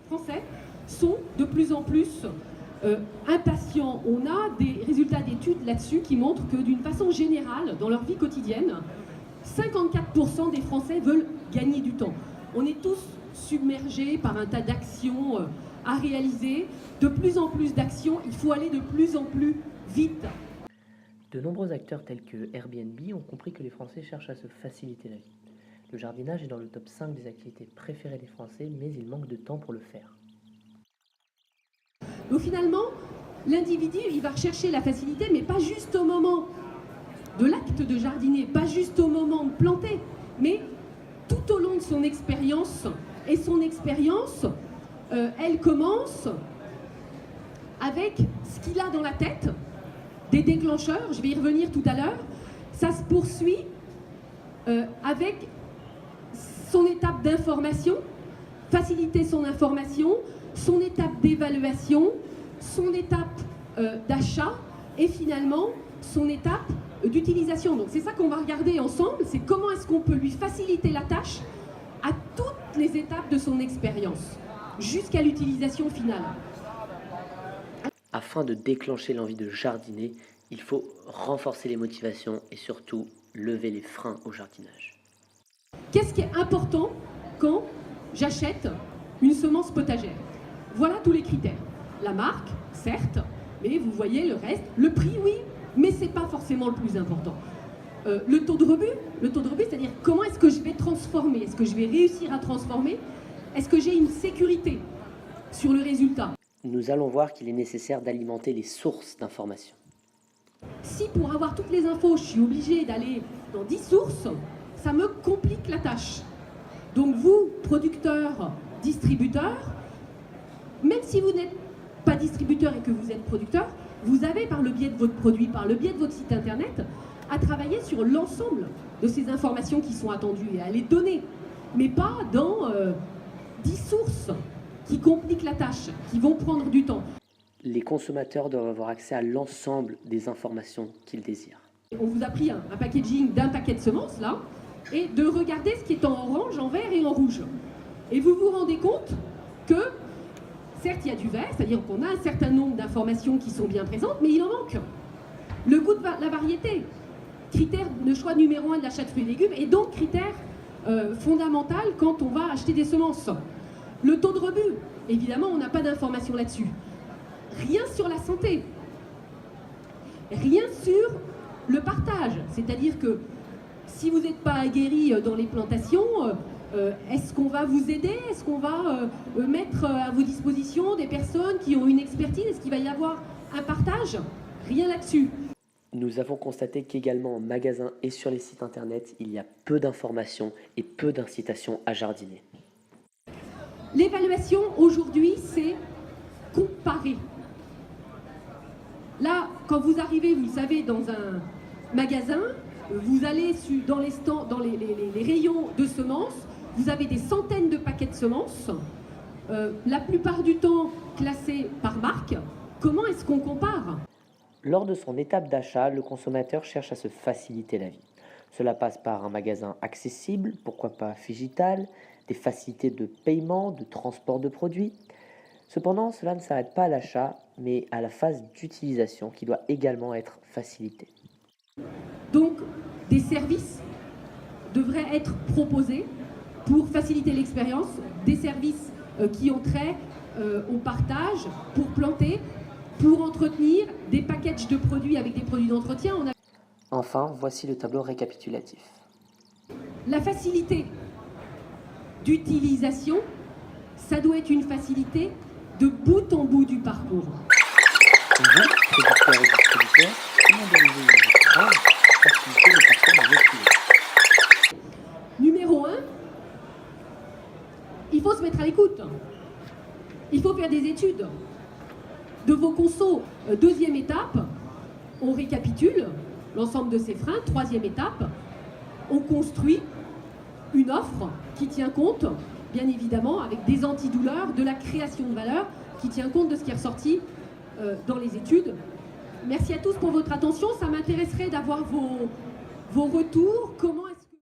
Français sont de plus en plus impatients. On a des résultats d'études là-dessus qui montrent que d'une façon générale, dans leur vie quotidienne, 54% des Français veulent gagner du temps. On est tous submergés par un tas d'actions à réaliser. De plus en plus d'actions, il faut aller de plus en plus vite. De nombreux acteurs tels que Airbnb ont compris que les Français cherchent à se faciliter la vie. Le jardinage est dans le top 5 des activités préférées des Français, mais il manque de temps pour le faire. Donc finalement, l'individu, il va rechercher la facilité, mais pas juste au moment de l'acte de jardiner, pas juste au moment de planter, mais tout au long de son expérience. Et son expérience, elle commence avec ce qu'il a dans la tête, des déclencheurs, je vais y revenir tout à l'heure. Ça se poursuit avec son étape d'information, faciliter son information, son étape d'évaluation, son étape d'achat et finalement son étape d'utilisation. Donc c'est ça qu'on va regarder ensemble, c'est comment est-ce qu'on peut lui faciliter la tâche à toutes les étapes de son expérience, jusqu'à l'utilisation finale. Afin de déclencher l'envie de jardiner, il faut renforcer les motivations et surtout lever les freins au jardinage. Qu'est-ce qui est important quand j'achète une semence potagère? Voilà tous les critères. La marque, certes, mais vous voyez le reste. Le prix, oui, mais ce n'est pas forcément le plus important. Le taux de rebut, c'est-à-dire comment est-ce que je vais transformer? Est-ce que je vais réussir à transformer? Est-ce que j'ai une sécurité sur le résultat? Nous allons voir qu'il est nécessaire d'alimenter les sources d'informations. Si pour avoir toutes les infos, je suis obligée d'aller dans 10 sources, ça me complique la tâche. Donc vous, producteurs, distributeurs, même si vous n'êtes pas distributeur et que vous êtes producteur, vous avez par le biais de votre produit, par le biais de votre site internet, à travailler sur l'ensemble de ces informations qui sont attendues et à les donner, mais pas dans 10 sources qui compliquent la tâche, qui vont prendre du temps. Les consommateurs doivent avoir accès à l'ensemble des informations qu'ils désirent. On vous a pris un packaging d'un paquet de semences, là, et de regarder ce qui est en orange, en vert et en rouge. Et vous vous rendez compte que, certes, il y a du vert, c'est-à-dire qu'on a un certain nombre d'informations qui sont bien présentes, mais il en manque. Le goût de la variété, critère de choix numéro 1 de l'achat de fruits et légumes, et donc critère fondamental quand on va acheter des semences. Le taux de rebut, évidemment, on n'a pas d'informations là-dessus. Rien sur la santé. Rien sur le partage. C'est-à-dire que si vous n'êtes pas aguerri dans les plantations, est-ce qu'on va vous aider? Est-ce qu'on va mettre à vos dispositions des personnes qui ont une expertise? Est-ce qu'il va y avoir un partage? Rien là-dessus. Nous avons constaté qu'également en magasin et sur les sites internet, il y a peu d'informations et peu d'incitations à jardiner. L'évaluation aujourd'hui, c'est comparer. Là, quand vous arrivez, vous le savez, dans un magasin, vous allez dans les stands, dans les rayons de semences, vous avez des centaines de paquets de semences, la plupart du temps classés par marque. Comment est-ce qu'on compare? Lors de son étape d'achat, le consommateur cherche à se faciliter la vie. Cela passe par un magasin accessible, pourquoi pas digital, des facilités de paiement, de transport de produits. Cependant, cela ne s'arrête pas à l'achat, mais à la phase d'utilisation qui doit également être facilitée. Donc, des services devraient être proposés pour faciliter l'expérience, des services qui ont trait au partage, pour planter, pour entretenir, des packages de produits avec des produits d'entretien. Enfin, voici le tableau récapitulatif. La facilité d'utilisation, ça doit être une facilité de bout en bout du parcours. Vous, producteurs et distributeurs, comment devez-vous vous prendre pour faciliter le parcours de vos clients? Numéro 1, il faut se mettre à l'écoute. Il faut faire des études de vos consos. Deuxième étape, on récapitule l'ensemble de ces freins. Troisième étape, on construit une offre qui tient compte, bien évidemment, avec des antidouleurs, de la création de valeur, qui tient compte de ce qui est ressorti dans les études. Merci à tous pour votre attention. Ça m'intéresserait d'avoir vos retours. Comment